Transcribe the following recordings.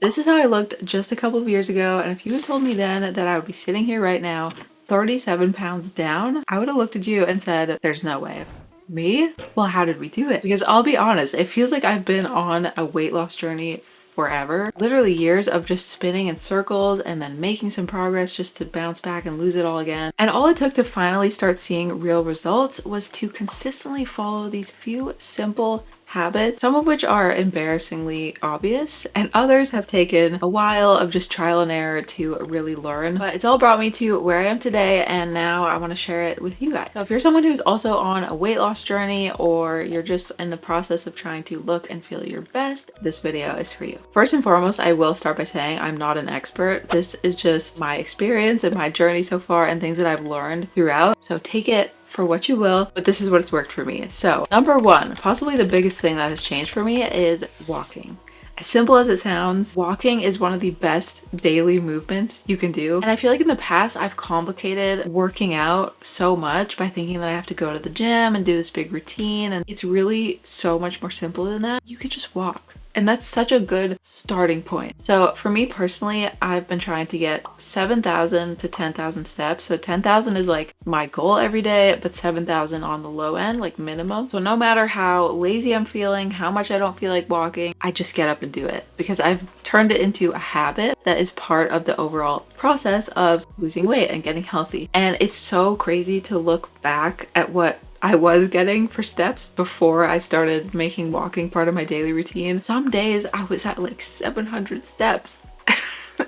This is how I looked just a couple of years ago, and if you had told me then that I would be sitting here right now 37 pounds down, I would have looked at you and said, there's no way. Me? Well, how did we do it? Because I'll be honest, it feels like I've been on a weight loss journey forever. Literally years of just spinning in circles and then making some progress just to bounce back and lose it all again. And all it took to finally start seeing real results was to consistently follow these few simple habits, some of which are embarrassingly obvious, and others have taken a while of just trial and error to really learn. But it's all brought me to where I am today, and now I want to share it with you guys. So if you're someone who's also on a weight loss journey, or you're just in the process of trying to look and feel your best, this video is for you. First and foremost, I will start by saying I'm not an expert. This is just my experience and my journey so far and things that I've learned throughout. So take it for what you will, but this is what's worked for me. So number one, possibly the biggest thing that has changed for me is walking. As simple as it sounds, walking is one of the best daily movements you can do. And I feel like in the past, I've complicated working out so much by thinking that I have to go to the gym and do this big routine. And it's really so much more simple than that. You can just walk. And that's such a good starting point. So for me personally, I've been trying to get 7,000 to 10,000 steps. So 10,000 is like my goal every day, but 7,000 on the low end, like minimum. So no matter how lazy I'm feeling, how much I don't feel like walking, I just get up and do it because I've turned it into a habit that is part of the overall process of losing weight and getting healthy. And it's so crazy to look back at what I was getting for steps before I started making walking part of my daily routine. Some days I was at like 700 steps.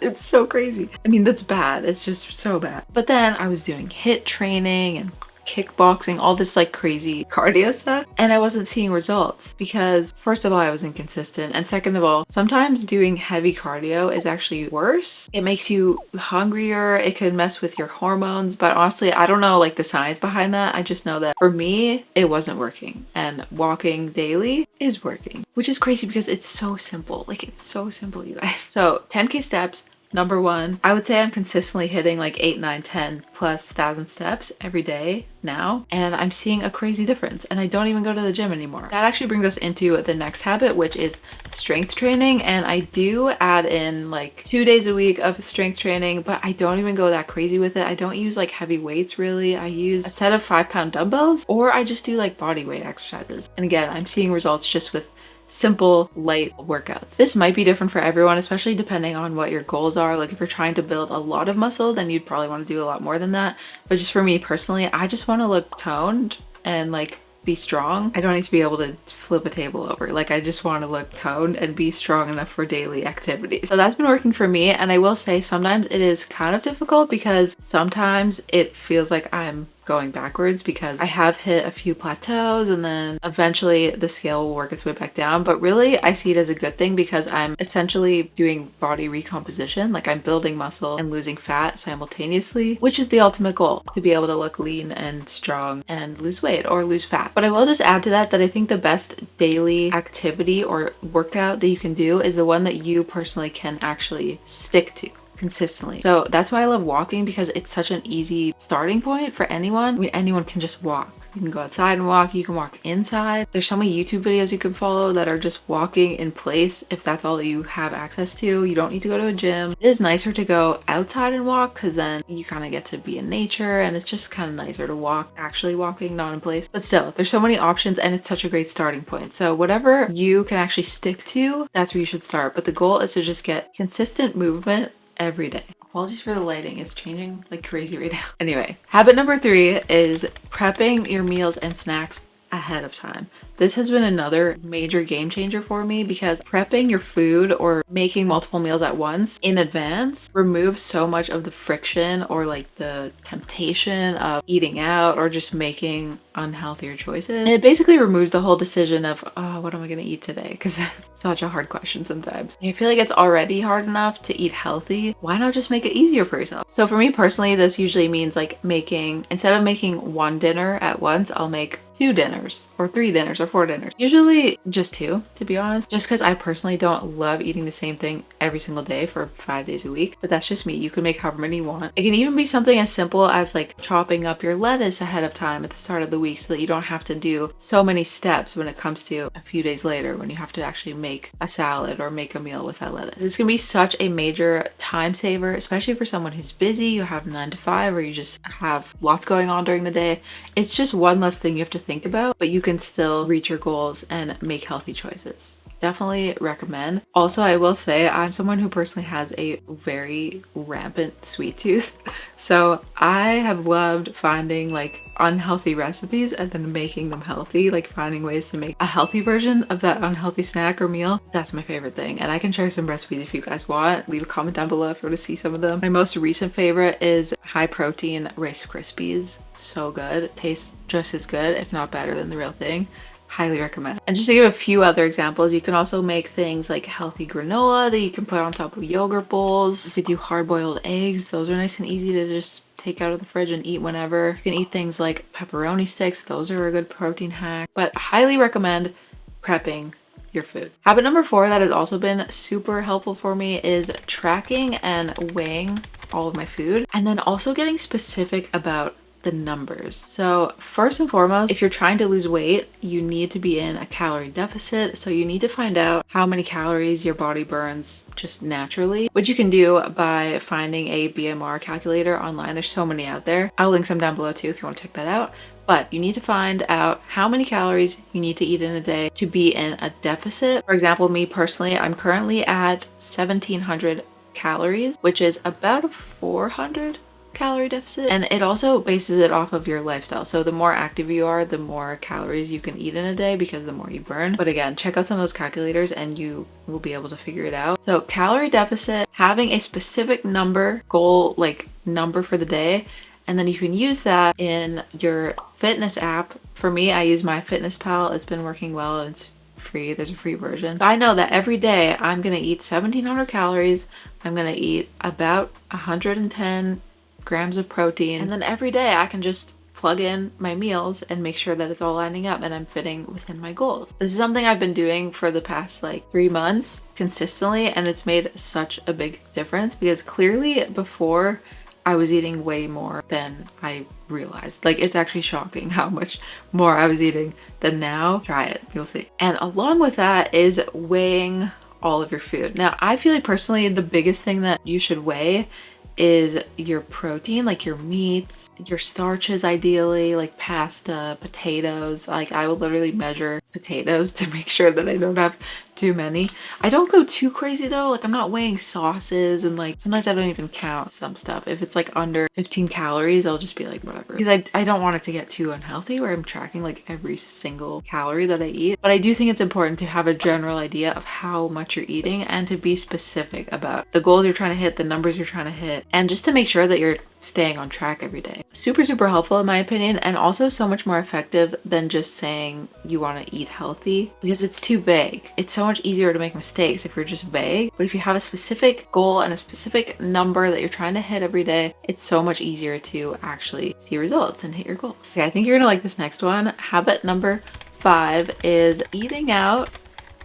It's so crazy. I mean, that's bad. It's just so bad. But then I was doing HIIT training and kickboxing, all this like crazy cardio stuff, and I wasn't seeing results because first of all, I was inconsistent, and second of all, sometimes doing heavy cardio is actually worse. It makes you hungrier, it could mess with your hormones, but honestly, I don't know like the science behind that. I just know that for me, it wasn't working, and walking daily is working, which is crazy because it's so simple. Like, it's so simple, you guys. So 10K steps. Number one, I would say I'm consistently hitting like 8, 9, 10 plus thousand steps every day now, and I'm seeing a crazy difference, and I don't even go to the gym anymore. That actually brings us into the next habit, which is strength training, and I do add in like 2 days a week of strength training, but I don't even go that crazy with it. I don't use like heavy weights really. I use a set of 5-pound dumbbells, or I just do like body weight exercises. And again, I'm seeing results just with simple, light workouts. This might be different for everyone, especially depending on what your goals are. Like if you're trying to build a lot of muscle, then you'd probably want to do a lot more than that. But just for me personally, I just want to look toned and like be strong. I don't need to be able to flip a table over. Like I just want to look toned and be strong enough for daily activities. So that's been working for me. And I will say sometimes it is kind of difficult because sometimes it feels like I'm going backwards because I have hit a few plateaus and then eventually the scale will work its way back down. But really I see it as a good thing because I'm essentially doing body recomposition. Like I'm building muscle and losing fat simultaneously, which is the ultimate goal, to be able to look lean and strong and lose weight or lose fat. But I will just add to that I think the best daily activity or workout that you can do is the one that you personally can actually stick to consistently. So that's why I love walking, because it's such an easy starting point for anyone. I mean, anyone can just walk. You can go outside and walk, you can walk inside. There's so many YouTube videos you can follow that are just walking in place if that's all that you have access to. You don't need to go to a gym. It is nicer to go outside and walk because then you kind of get to be in nature, and it's just kind of nicer to walk actually walking, not in place. But still, there's so many options and it's such a great starting point. So whatever you can actually stick to, that's where you should start. But the goal is to just get consistent movement every day. Apologies for the lighting, it's changing like crazy right now. Anyway, habit number 3 is prepping your meals and snacks ahead of time. This has been another major game changer for me because prepping your food or making multiple meals at once in advance removes so much of the friction or like the temptation of eating out or just making unhealthier choices. And it basically removes the whole decision of, oh, what am I going to eat today? Because that's such a hard question sometimes. And I feel like it's already hard enough to eat healthy. Why not just make it easier for yourself? So for me personally, this usually means like instead of making one dinner at once, I'll make 2 dinners or 3 dinners or 4 dinners. Usually just 2, to be honest, just because I personally don't love eating the same thing every single day for 5 days a week, but that's just me. You can make however many you want. It can even be something as simple as like chopping up your lettuce ahead of time at the start of the week so that you don't have to do so many steps when it comes to a few days later when you have to actually make a salad or make a meal with that lettuce. This can be such a major time saver, especially for someone who's busy, you have 9 to 5, or you just have lots going on during the day. It's just one less thing you have to think about, but you can still reach your goals and make healthy choices. Definitely recommend. Also, I will say I'm someone who personally has a very rampant sweet tooth. So I have loved finding like unhealthy recipes and then making them healthy, like finding ways to make a healthy version of that unhealthy snack or meal. That's my favorite thing. And I can share some recipes if you guys want. Leave a comment down below if you want to see some of them. My most recent favorite is high protein Rice Krispies. So good. It tastes just as good, if not better than the real thing. Highly recommend. And just to give a few other examples, you can also make things like healthy granola that you can put on top of yogurt bowls. You could do hard-boiled eggs. Those are nice and easy to just take out of the fridge and eat whenever. You can eat things like pepperoni sticks. Those are a good protein hack. But highly recommend prepping your food. Habit number 4 that has also been super helpful for me is tracking and weighing all of my food, and then also getting specific about the numbers. So first and foremost, if you're trying to lose weight, you need to be in a calorie deficit. So you need to find out how many calories your body burns just naturally, which you can do by finding a BMR calculator online. There's so many out there. I'll link some down below too if you want to check that out. But you need to find out how many calories you need to eat in a day to be in a deficit. For example, me personally, I'm currently at 1700 calories, which is about a 400 calorie deficit, and it also bases it off of your lifestyle. So the more active you are, the more calories you can eat in a day because the more you burn. But again, check out some of those calculators and you will be able to figure it out. So calorie deficit, having a specific number, goal, like number for the day, and then you can use that in your fitness app. For me, I use MyFitnessPal. It's been working well. It's free. There's a free version. So I know that every day I'm gonna eat 1700 calories. I'm gonna eat about 110 grams of protein, and then every day I can just plug in my meals and make sure that it's all lining up and I'm fitting within my goals. This is something I've been doing for the past like 3 months consistently, and it's made such a big difference because clearly before I was eating way more than I realized. Like, it's actually shocking how much more I was eating than now. Try it, you'll see. And along with that is weighing all of your food. Now, I feel like personally the biggest thing that you should weigh is your protein, like your meats, your starches ideally, like pasta, potatoes. Like I will literally measure potatoes to make sure that I don't have too many. I don't go too crazy though. Like I'm not weighing sauces, and like sometimes I don't even count some stuff. If it's like under 15 calories, I'll just be like whatever. Because I don't want it to get too unhealthy where I'm tracking like every single calorie that I eat. But I do think it's important to have a general idea of how much you're eating and to be specific about the goals you're trying to hit, the numbers you're trying to hit, and just to make sure that you're staying on track every day. Super, super helpful in my opinion, and also so much more effective than just saying you want to eat healthy because it's too vague. It's so much easier to make mistakes if you're just vague, but if you have a specific goal and a specific number that you're trying to hit every day, it's so much easier to actually see results and hit your goals. Okay, I think you're gonna like this next one. Habit number 5 is eating out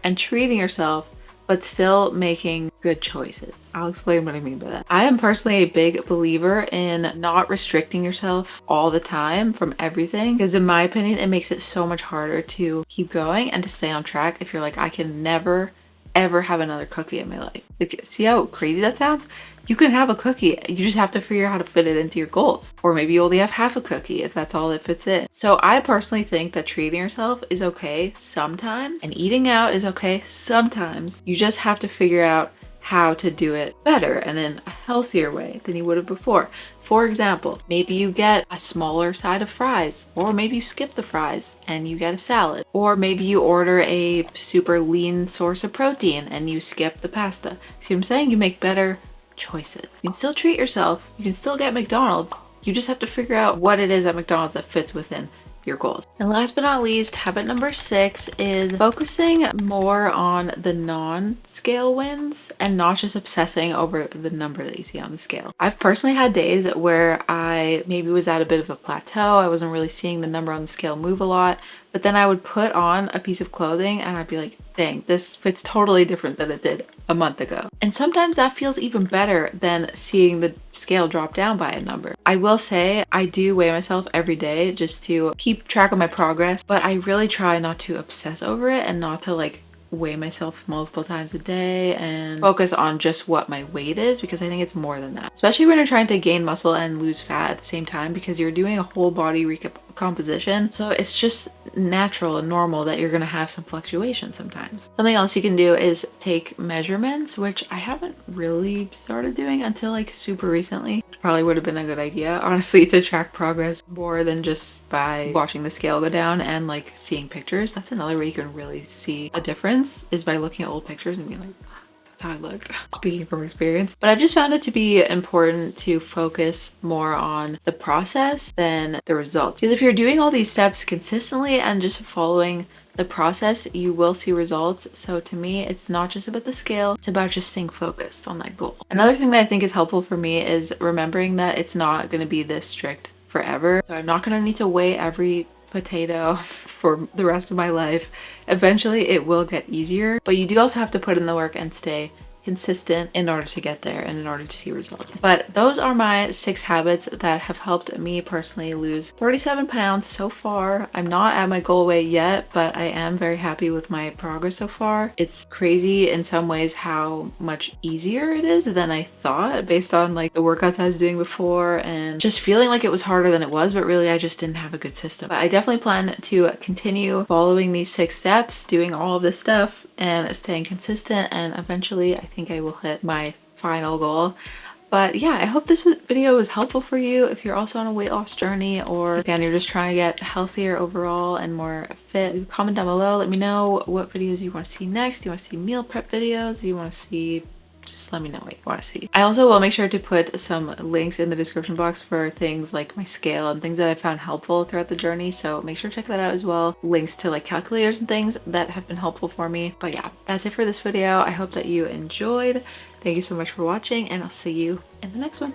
and treating yourself but still making good choices. I'll explain what I mean by that. I am personally a big believer in not restricting yourself all the time from everything, because in my opinion, it makes it so much harder to keep going and to stay on track if you're like, I can never ever have another cookie in my life. Like, see how crazy that sounds? You can have a cookie, you just have to figure out how to fit it into your goals. Or maybe you only have half a cookie if that's all that fits in. So I personally think that treating yourself is okay sometimes, and eating out is okay sometimes. You just have to figure out how to do it better and in a healthier way than you would have before. For example, maybe you get a smaller side of fries, or maybe you skip the fries and you get a salad, or maybe you order a super lean source of protein and you skip the pasta. See what I'm saying? You make better choices. You can still treat yourself, you can still get McDonald's, you just have to figure out what it is at McDonald's that fits within your goals. And last but not least, habit number 6 is focusing more on the non-scale wins and not just obsessing over the number that you see on the scale. I've personally had days where I maybe was at a bit of a plateau. I wasn't really seeing the number on the scale move a lot, but then I would put on a piece of clothing and I'd be like, dang, this fits totally different than it did a month ago. And sometimes that feels even better than seeing the scale drop down by a number. I will say I do weigh myself every day just to keep track of my progress, but I really try not to obsess over it and not to like weigh myself multiple times a day and focus on just what my weight is, because I think it's more than that. Especially when you're trying to gain muscle and lose fat at the same time, because you're doing a whole body recomposition. So it's just natural and normal that you're gonna have some fluctuation sometimes. Something else you can do is take measurements, which I haven't really started doing until like super recently. It probably would have been a good idea, honestly, to track progress more than just by watching the scale go down and like seeing pictures. That's another way you can really see a difference, is by looking at old pictures and being like, that's how I looked. Speaking from experience. But I've just found it to be important to focus more on the process than the results. Because if you're doing all these steps consistently and just following the process, you will see results. So to me, it's not just about the scale, it's about just staying focused on that goal. Another thing that I think is helpful for me is remembering that it's not going to be this strict forever. So I'm not going to need to weigh every potato for the rest of my life. Eventually it will get easier, but you do also have to put in the work and stay consistent in order to get there and in order to see results. But those are my 6 habits that have helped me personally lose 37 pounds so far. I'm not at my goal weight yet, but I am very happy with my progress so far. It's crazy in some ways how much easier it is than I thought, based on like the workouts I was doing before and just feeling like it was harder than it was, but really I just didn't have a good system. But I definitely plan to continue following these 6 steps, doing all of this stuff and staying consistent, and eventually I think I will hit my final goal. But yeah, I hope this video was helpful for you if you're also on a weight loss journey, or again, you're just trying to get healthier overall and more fit. Comment down below, let me know what videos you want to see next. Do you want to see meal prep videos? Do you want to see, just let me know what you want to see. I also will make sure to put some links in the description box for things like my scale and things that I found helpful throughout the journey, so make sure to check that out as well. Links to like calculators and things that have been helpful for me. But yeah, that's it for this video. I hope that you enjoyed. Thank you so much for watching, and I'll see you in the next one.